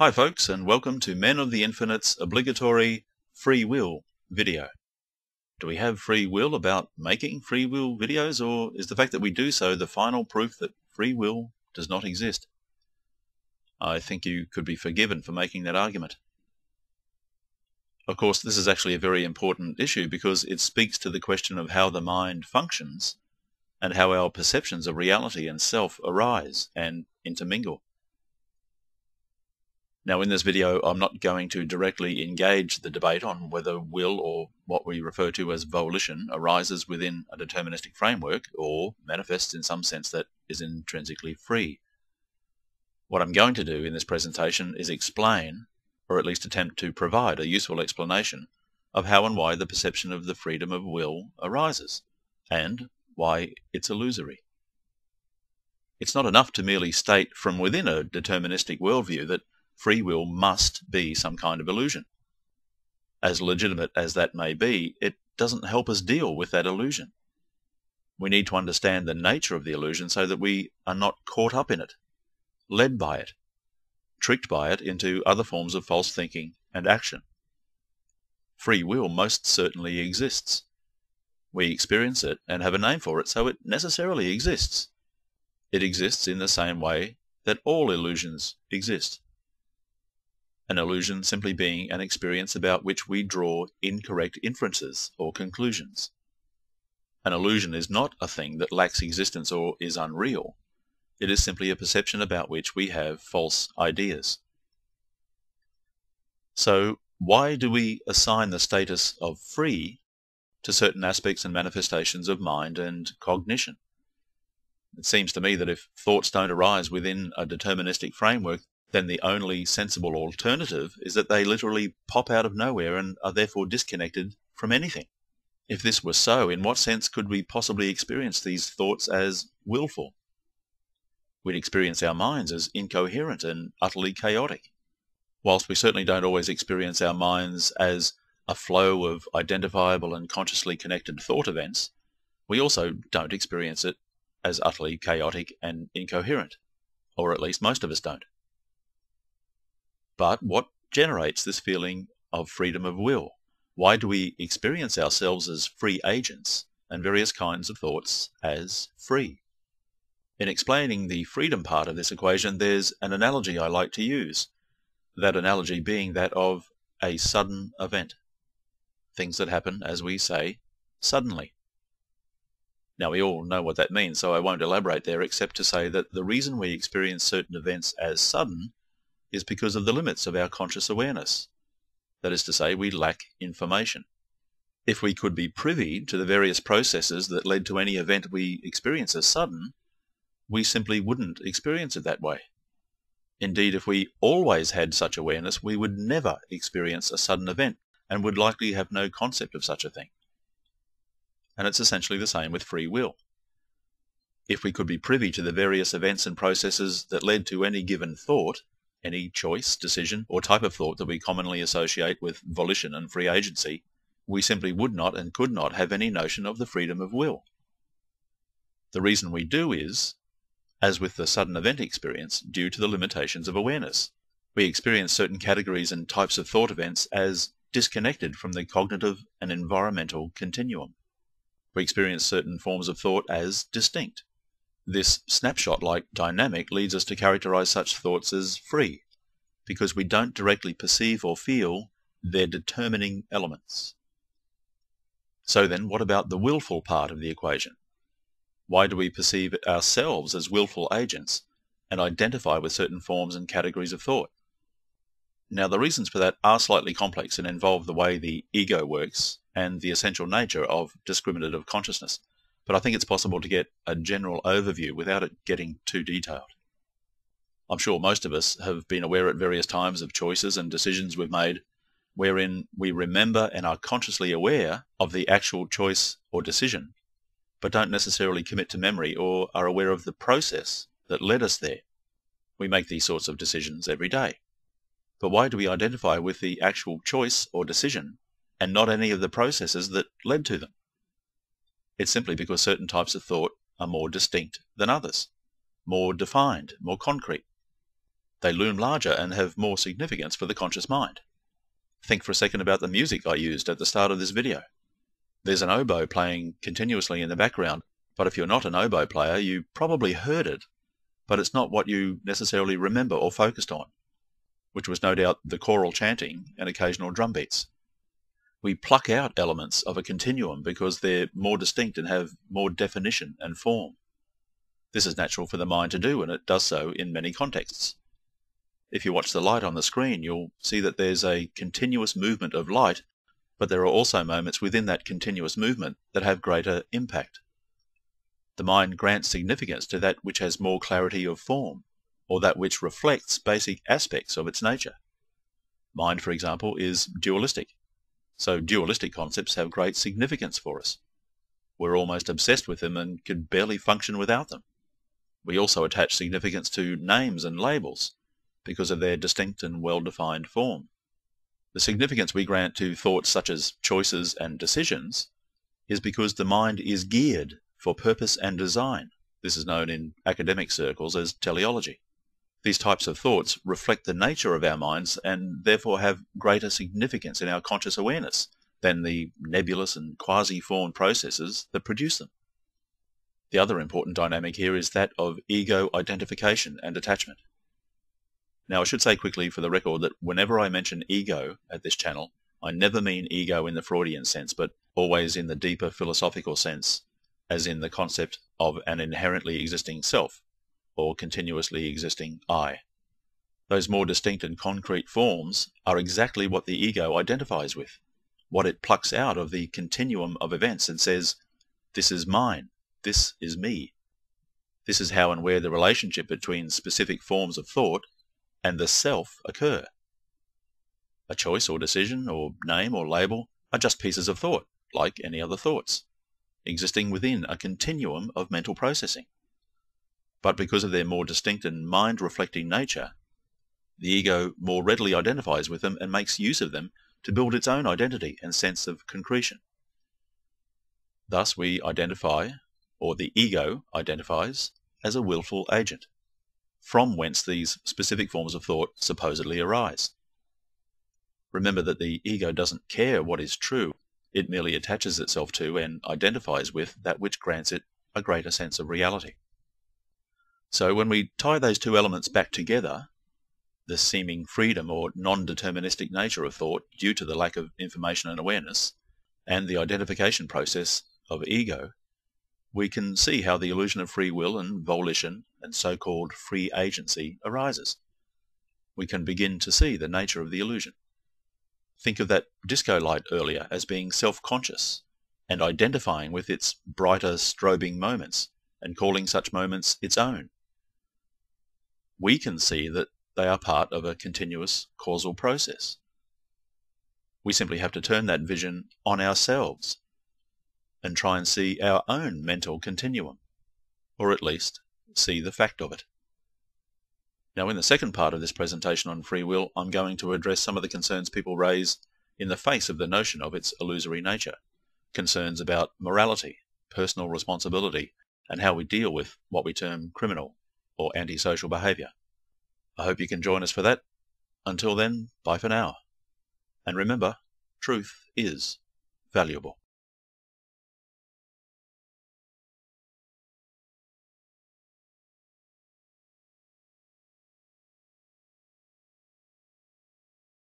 Hi folks, and welcome to Men of the Infinite's obligatory free will video. Do we have free will about making free will videos, or is the fact that we do so the final proof that free will does not exist? I think you could be forgiven for making that argument. Of course, this is actually a very important issue because it speaks to the question of how the mind functions and how our perceptions of reality and self arise and intermingle. Now, in this video, I'm not going to directly engage the debate on whether will, or what we refer to as volition, arises within a deterministic framework or manifests in some sense that is intrinsically free. What I'm going to do in this presentation is explain, or at least attempt to provide a useful explanation of how and why the perception of the freedom of will arises, and why it's illusory. It's not enough to merely state from within a deterministic worldview that free will must be some kind of illusion. As legitimate as that may be, it doesn't help us deal with that illusion. We need to understand the nature of the illusion so that we are not caught up in it, led by it, tricked by it into other forms of false thinking and action. Free will most certainly exists. We experience it and have a name for it, so it necessarily exists. It exists in the same way that all illusions exist. An illusion simply being an experience about which we draw incorrect inferences or conclusions. An illusion is not a thing that lacks existence or is unreal. It is simply a perception about which we have false ideas. So, why do we assign the status of free to certain aspects and manifestations of mind and cognition? It seems to me that if thoughts don't arise within a deterministic framework, then the only sensible alternative is that they literally pop out of nowhere and are therefore disconnected from anything. If this were so, in what sense could we possibly experience these thoughts as willful? We'd experience our minds as incoherent and utterly chaotic. Whilst we certainly don't always experience our minds as a flow of identifiable and consciously connected thought events, we also don't experience it as utterly chaotic and incoherent, or at least most of us don't. But what generates this feeling of freedom of will? Why do we experience ourselves as free agents and various kinds of thoughts as free? In explaining the freedom part of this equation, there's an analogy I like to use, that analogy being that of a sudden event. Things that happen, as we say, suddenly. Now, we all know what that means, so I won't elaborate there except to say that the reason we experience certain events as sudden is because of the limits of our conscious awareness. That is to say, we lack information. If we could be privy to the various processes that led to any event we experience as sudden, we simply wouldn't experience it that way. Indeed, if we always had such awareness, we would never experience a sudden event and would likely have no concept of such a thing. And it's essentially the same with free will. If we could be privy to the various events and processes that led to any given thought, any choice, decision, or type of thought that we commonly associate with volition and free agency, we simply would not and could not have any notion of the freedom of will. The reason we do is, as with the sudden event experience, due to the limitations of awareness. We experience certain categories and types of thought events as disconnected from the cognitive and environmental continuum. We experience certain forms of thought as distinct. This snapshot-like dynamic leads us to characterize such thoughts as free, because we don't directly perceive or feel their determining elements. So then, what about the willful part of the equation? Why do we perceive ourselves as willful agents and identify with certain forms and categories of thought? Now, the reasons for that are slightly complex and involve the way the ego works and the essential nature of discriminative consciousness. But I think it's possible to get a general overview without it getting too detailed. I'm sure most of us have been aware at various times of choices and decisions we've made wherein we remember and are consciously aware of the actual choice or decision, but don't necessarily commit to memory or are aware of the process that led us there. We make these sorts of decisions every day. But why do we identify with the actual choice or decision and not any of the processes that led to them? It's simply because certain types of thought are more distinct than others, more defined, more concrete. They loom larger and have more significance for the conscious mind. Think for a second about the music I used at the start of this video. There's an oboe playing continuously in the background, but if you're not an oboe player, you probably heard it, but it's not what you necessarily remember or focused on, which was no doubt the choral chanting and occasional drum beats. We pluck out elements of a continuum because they're more distinct and have more definition and form. This is natural for the mind to do, and it does so in many contexts. If you watch the light on the screen, you'll see that there's a continuous movement of light, but there are also moments within that continuous movement that have greater impact. The mind grants significance to that which has more clarity of form, or that which reflects basic aspects of its nature. Mind, for example, is dualistic, so dualistic concepts have great significance for us. We're almost obsessed with them and can barely function without them. We also attach significance to names and labels because of their distinct and well-defined form. The significance we grant to thoughts such as choices and decisions is because the mind is geared for purpose and design. This is known in academic circles as teleology. These types of thoughts reflect the nature of our minds and therefore have greater significance in our conscious awareness than the nebulous and quasi-formed processes that produce them. The other important dynamic here is that of ego identification and attachment. Now, I should say quickly for the record that whenever I mention ego at this channel, I never mean ego in the Freudian sense, but always in the deeper philosophical sense, as in the concept of an inherently existing self, or continuously existing I. Those more distinct and concrete forms are exactly what the ego identifies with, what it plucks out of the continuum of events and says, this is mine, this is me. This is how and where the relationship between specific forms of thought and the self occur. A choice or decision or name or label are just pieces of thought, like any other thoughts, existing within a continuum of mental processing. But because of their more distinct and mind-reflecting nature, the ego more readily identifies with them and makes use of them to build its own identity and sense of concretion. Thus we identify, or the ego identifies, as a willful agent, from whence these specific forms of thought supposedly arise. Remember that the ego doesn't care what is true, it merely attaches itself to and identifies with that which grants it a greater sense of reality. So when we tie those two elements back together, the seeming freedom or non-deterministic nature of thought due to the lack of information and awareness, and the identification process of ego, we can see how the illusion of free will and volition and so-called free agency arises. We can begin to see the nature of the illusion. Think of that disco light earlier as being self-conscious and identifying with its brighter strobing moments and calling such moments its own. We can see that they are part of a continuous causal process. We simply have to turn that vision on ourselves and try and see our own mental continuum, or at least see the fact of it. Now, in the second part of this presentation on free will, I'm going to address some of the concerns people raise in the face of the notion of its illusory nature, concerns about morality, personal responsibility, and how we deal with what we term criminal or antisocial behaviour. I hope you can join us for that. Until then, bye for now. And remember, truth is valuable.